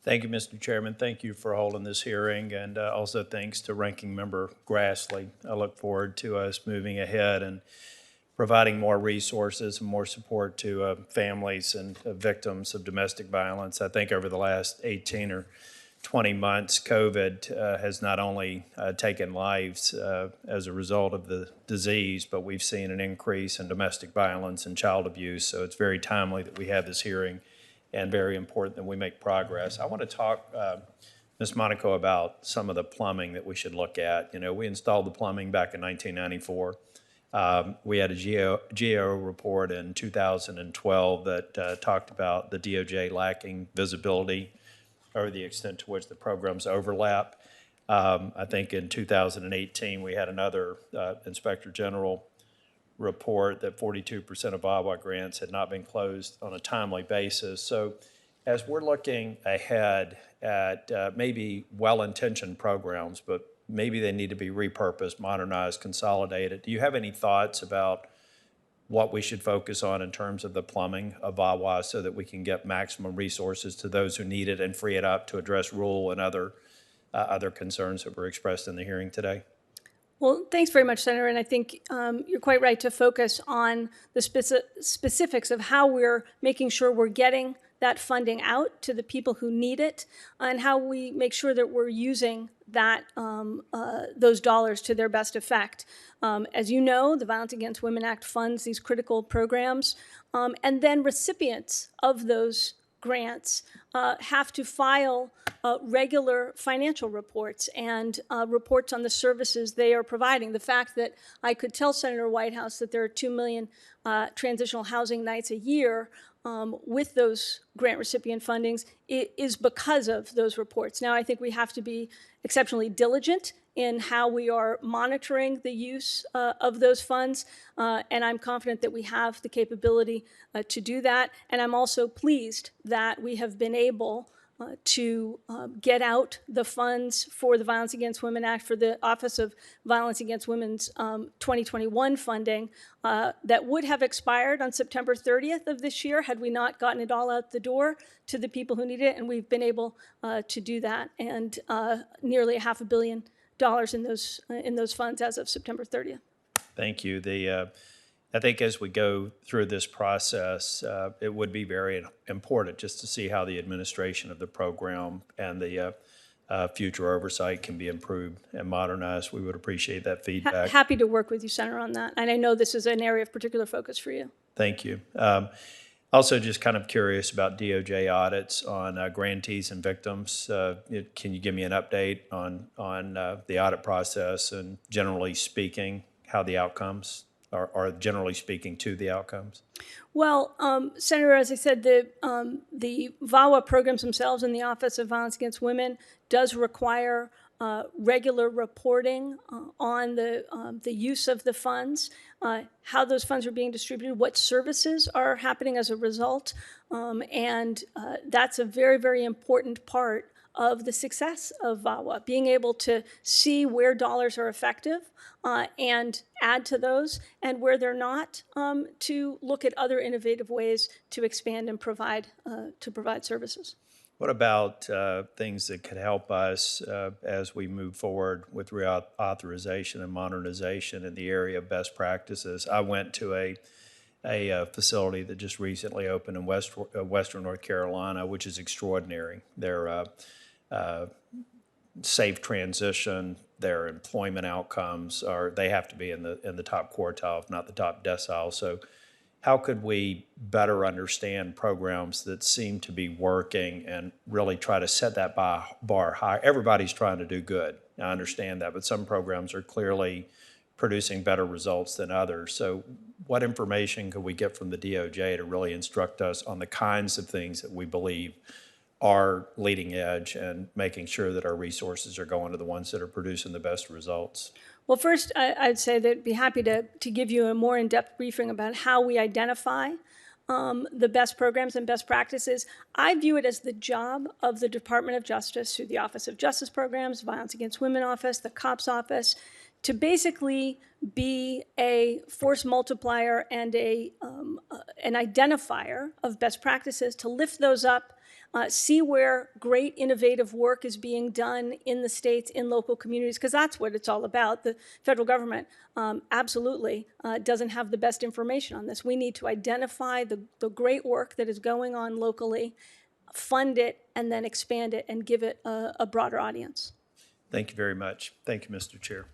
Thank you, Mr. Chairman. Thank you for holding this hearing, and also thanks to Ranking Member Grassley. I look forward to us moving ahead and providing more resources and more support to families and victims of domestic violence. I think over the last 18 or 20 months, COVID has not only taken lives as a result of the disease, but we've seen an increase in domestic violence and child abuse. So it's very timely that we have this hearing and very important that we make progress. I want to talk, Ms. Monaco, about some of the plumbing that we should look at. You know, we installed the plumbing back in 1994. We had a GAO report in 2012 that talked about the DOJ lacking visibility or the extent to which the programs overlap. I think in 2018, we had another Inspector General report that 42% of VAWA grants had not been closed on a timely basis. So as we're looking ahead at maybe well-intentioned programs, but maybe they need to be repurposed, modernized, consolidated, do you have any thoughts about what we should focus on in terms of the plumbing of VAWA so that we can get maximum resources to those who need it and free it up to address rule and other concerns that were expressed in the hearing today? Well, thanks very much, Senator. And I think you're quite right to focus on the specifics of how we're making sure we're getting that funding out to the people who need it, and how we make sure that we're using that those dollars to their best effect. As you know, the Violence Against Women Act funds these critical programs, and then recipients of those grants have to file regular financial reports and reports on the services they are providing. The fact that I could tell Senator Whitehouse that there are 2 million transitional housing nights a year with those grant recipient fundings is because of those reports. Now, I think we have to be exceptionally diligent in how we are monitoring the use of those funds, and I'm confident that we have the capability to do that. And I'm also pleased that we have been able to get out the funds for the Violence Against Women Act, for the Office of Violence Against Women's 2021 funding that would have expired on September 30th of this year had we not gotten it all out the door to the people who need it. And we've been able to do that, and nearly $500 million in those funds as of September 30th. Thank you. I think as we go through this process, it would be very important just to see how the administration of the program and the future oversight can be improved and modernized. We would appreciate that feedback. Happy to work with you, Senator, on that. And I know this is an area of particular focus for you. Thank you. Also, just kind of curious about DOJ audits on grantees and victims. Can you give me an update on the audit process and, generally speaking, how the outcomes are generally speaking to the outcomes? Well, Senator, as I said, the VAWA programs themselves in the Office of Violence Against Women does require regular reporting on the use of the funds, how those funds are being distributed, what services are happening as a result, and that's a very, very important part of the success of VAWA, being able to see where dollars are effective and add to those, and where they're not, to look at other innovative ways to expand and provide services. What about things that could help us as we move forward with reauthorization and modernization in the area of best practices? I went to a facility that just recently opened in Western North Carolina, which is extraordinary. Their safe transition, their employment outcomes they have to be in the top quartile, if not the top decile. So how could we better understand programs that seem to be working and really try to set that bar high? Everybody's trying to do good. I understand that, but some programs are clearly producing better results than others. So what information could we get from the DOJ to really instruct us on the kinds of things that we believe are leading edge and making sure that our resources are going to the ones that are producing the best results? Well, first, I'd say that I'd be happy to give you a more in-depth briefing about how we identify the best programs and best practices. I view it as the job of the Department of Justice, through the Office of Justice Programs, Violence Against Women Office, the COPS Office, to basically be a force multiplier and an identifier of best practices, to lift those up see where great innovative work is being done in the states, in local communities, because that's what it's all about. The federal government absolutely doesn't have the best information on this. We need to identify the great work that is going on locally, fund it, and then expand it and give it a broader audience. Thank you very much. Thank you, Mr. Chair.